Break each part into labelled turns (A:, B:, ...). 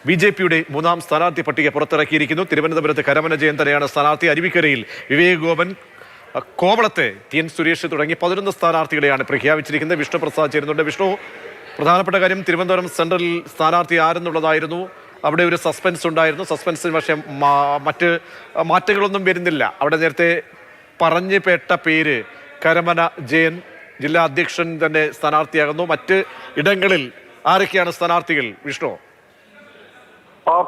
A: ബി.ജെ.പിയുടെ മൂന്നാം സ്ഥാനാർത്ഥി പട്ടിക പുറത്തിറക്കിയിരിക്കുന്നു. തിരുവനന്തപുരത്ത് കരമന ജയന്തനെയാണ് സ്ഥാനാർത്ഥി. അരുവിക്കരയിൽ വിവേക് ഗോപൻ, കോവളത്തെ ടി.എൻ. സുരേഷ് തുടങ്ങി 11 സ്ഥാനാർത്ഥികളെയാണ് പ്രഖ്യാപിച്ചിരിക്കുന്നത്. വിഷ്ണുപ്രസാദ് ചേരുന്നുണ്ട്. വിഷ്ണു, പ്രധാനപ്പെട്ട കാര്യം തിരുവനന്തപുരം സെൻട്രൽ സ്ഥാനാർത്ഥി ആരെന്നുള്ളതായിരുന്നു. അവിടെ ഒരു സസ്പെൻസ് ഉണ്ടായിരുന്നു. സസ്പെൻസിന് പക്ഷേ മറ്റ് മാറ്റങ്ങളൊന്നും വരുന്നില്ല. അവിടെ നേരത്തെ പറഞ്ഞു പേട്ട പേര് കരമന ജയൻ ജില്ലാ അധ്യക്ഷൻ തന്നെ സ്ഥാനാർത്ഥിയാകുന്നു. മറ്റ് ഇടങ്ങളിൽ ആരൊക്കെയാണ് സ്ഥാനാർത്ഥികൾ വിഷ്ണു?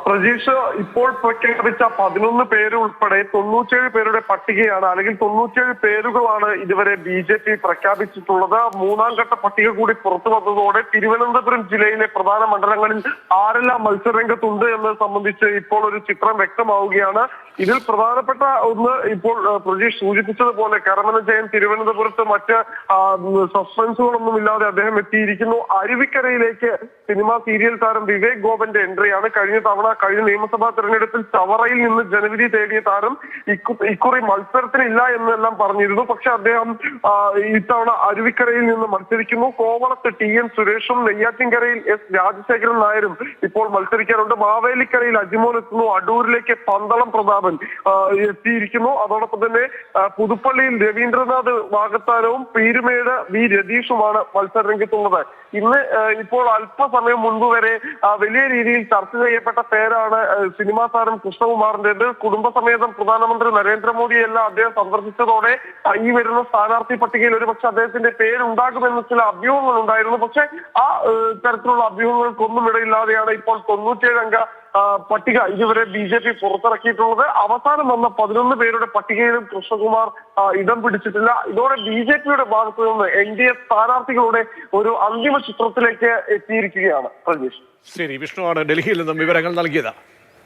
B: പ്രജീഷ്, ഇപ്പോൾ പ്രഖ്യാപിച്ച 11 പേര് ഉൾപ്പെടെ 97 പേരുടെ പട്ടികയാണ്, അല്ലെങ്കിൽ 97 പേരുകളാണ് ഇതുവരെ ബി.ജെ.പി പ്രഖ്യാപിച്ചിട്ടുള്ളത്. മൂന്നാം ഘട്ട പട്ടിക കൂടി പുറത്തു വന്നതോടെ തിരുവനന്തപുരം ജില്ലയിലെ പ്രധാന മണ്ഡലങ്ങളിൽ ആരെല്ലാം മത്സരരംഗത്തുണ്ട് എന്നത് സംബന്ധിച്ച് ഇപ്പോൾ ഒരു ചിത്രം വ്യക്തമാവുകയാണ്. ഇതിൽ പ്രധാനപ്പെട്ട ഒന്ന് ഇപ്പോൾ പ്രജീഷ് സൂചിപ്പിച്ചതുപോലെ കരമന ജയൻ തിരുവനന്തപുരത്ത് മറ്റ് സസ്പെൻസുകളൊന്നും ഇല്ലാതെ അദ്ദേഹം എത്തിയിരിക്കുന്നു. അരുവിക്കരയിലേക്ക് സിനിമാ സീരിയൽ താരം വിവേക് ഗോപന്റെ എൻട്രിയാണ്. കഴിഞ്ഞ നിയമസഭാ തെരഞ്ഞെടുപ്പിൽ ചവറയിൽ നിന്ന് ജനവിധി തേടിയ താരം ഇക്കുറി മത്സരത്തിനില്ല എന്നെല്ലാം പറഞ്ഞിരുന്നു. പക്ഷെ അദ്ദേഹം ഇത്തവണ അരുവിക്കരയിൽ നിന്ന് മത്സരിക്കുന്നു. കോവളത്ത് ടി.എൻ. സുരേഷും നെയ്യാറ്റിൻകരയിൽ എസ്. രാജശേഖരൻ നായരും ഇപ്പോൾ മത്സരിക്കാറുണ്ട്. മാവേലിക്കരയിൽ അജിമോൻ എത്തുന്നു. അടൂരിലേക്ക് പന്തളം പ്രതാപൻ എത്തിയിരിക്കുന്നു. അതോടൊപ്പം തന്നെ പുതുപ്പള്ളിയിൽ രവീന്ദ്രനാഥ് വാകത്താനവും പീരുമേട് വി. രതീഷുമാണ് മത്സര രംഗത്തുള്ളത്. ഇന്ന് ഇപ്പോൾ അല്പസമയം മുൻപ് വരെ വലിയ രീതിയിൽ ചർച്ച ചെയ്യപ്പെട്ട പേരാണ് സിനിമാ താരം കൃഷ്ണകുമാറിന്റേത്. കുടുംബസമേതം പ്രധാനമന്ത്രി നരേന്ദ്രമോദിയെല്ലാം അദ്ദേഹം സന്ദർശിച്ചതോടെ ഈ വരുന്ന സ്ഥാനാർത്ഥി പട്ടികയിൽ ഒരുപക്ഷെ അദ്ദേഹത്തിന്റെ പേരുണ്ടാകുമെന്ന് ചില അഭ്യൂഹങ്ങൾ ഉണ്ടായിരുന്നു. പക്ഷെ ആ തരത്തിലുള്ള അഭ്യൂഹങ്ങൾക്കൊന്നും ഇടയില്ലാതെയാണ് ഇപ്പോൾ 97 അംഗ പട്ടിക ഇതുവരെ ബി.ജെ.പി പുറത്തിറക്കിയിട്ടുള്ളത്. അവസാനം വന്ന 11 പേരുടെ പട്ടികയിലും കൃഷ്ണകുമാർ ഇടം പിടിച്ചിട്ടില്ല. ഇതോടെ ബി.ജെ.പിയുടെ ഭാഗത്തു നിന്ന് എൻ.ഡി.എ സ്ഥാനാർത്ഥികളുടെ ഒരു അന്തിമ ചിത്രത്തിലേക്ക് എത്തിയിരിക്കുകയാണ്. പ്രജീഷ്,
A: ശരി, വിഷ്ണുവാണ് ഡൽഹിയിൽ നിന്നും വിവരങ്ങൾ നൽകിയത്.